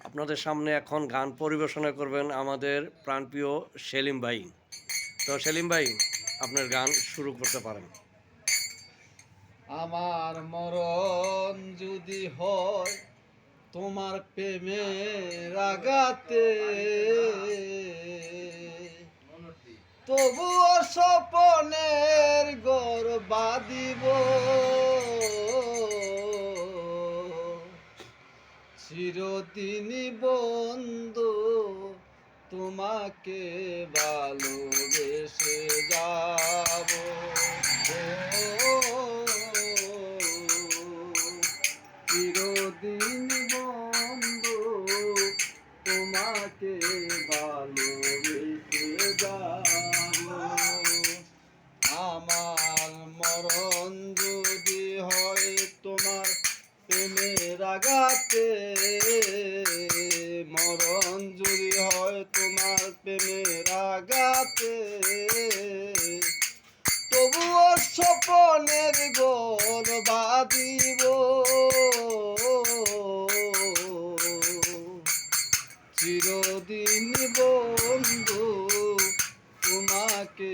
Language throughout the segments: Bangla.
আপনাদের সামনে এখন গান পরিবেশনা করবেন আমাদের প্রাণপ্রিয় সেলিম ভাই। তো সেলিম ভাই, আপনার গান শুরু করতে পারেন। আমার মরণ যদি হয় তোমার প্রেমের আঘাতে, তবুও স্বপনের ঘর বাঁধিব, চিরদিন বন্ধু তোমাকে ভালোবেসে যাব। চিরদিন বন্ধু তোমাকে ভালোবেসে যাব। আমার মরণ যদি হয় তোমার প্রেমের আঘাতে, মরণ যদি হয় তোমার প্রেমের আঘাতে, তবুও স্বপনের ঘর বাঁধিব, চিরদিন বন্ধু তোমাকে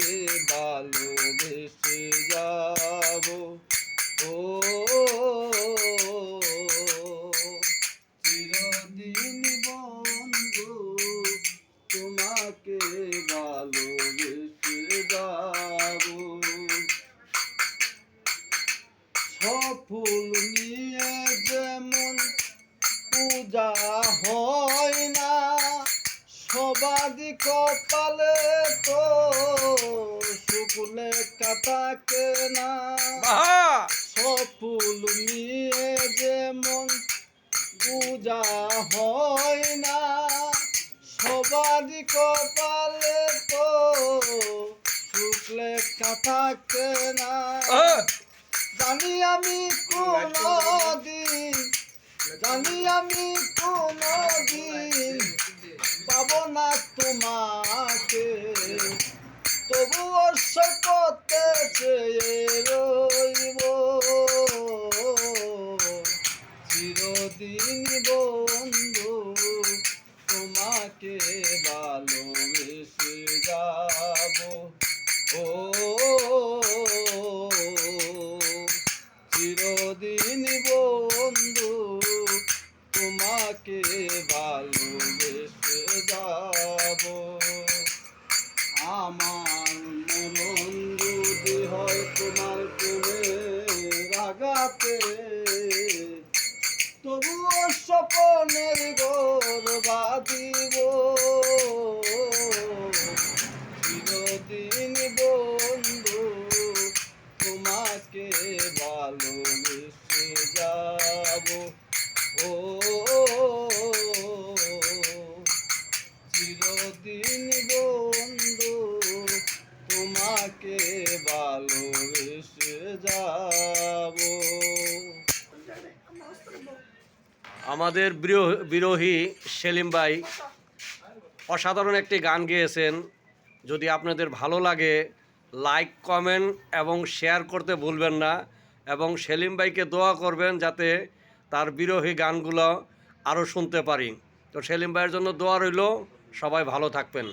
ভালোবেসে যাব। ও চিরদিন বন্ধু তোমাকে ভালোবেসে যাব। ফুল নিয়ে যেমন পূজা হয় না, সবাদি কপালে তো শুকলে কাটাকে না। ফুল নিয়ে যেমন পূজা হয় না, সবাদি কপালে তো শুকলে কাটাকে না। জানি আমি কোনদিন, জানি আমি কোনদিন পাবো না তোমাকে, তবুও সকতে চেয়ে রইব, চিরদিন বন্ধু তোমাকে ভালোবেসে যাব। ও চিরদিন বন্ধু তোমাকে ভালোবেসে যাব। আমার মরণ যদি হয় তোমার প্রেমের আঘাতে, তবুও স্বপনের ঘর বাঁধিব, চিরদিন বন্ধু তোমাকে ভালোবেসে যাব। ও চিরদিন বন্ধু তোমাকে ভালোবেসে যাব। আমাদের বিরোহী সেলিম ভাই অসাধারণ একটি গান গেয়েছেন। যদি আপনাদের ভালো লাগে লাইক, কমেন্ট এবং শেয়ার করতে ভুলবেন না, এবং সেলিম ভাইকে দোয়া করবেন যাতে তার বিরোহী গানগুলো আরও শুনতে পারি। তো সেলিম ভাইয়ের জন্য দোয়া রইল। সবাই ভালো থাকবেন।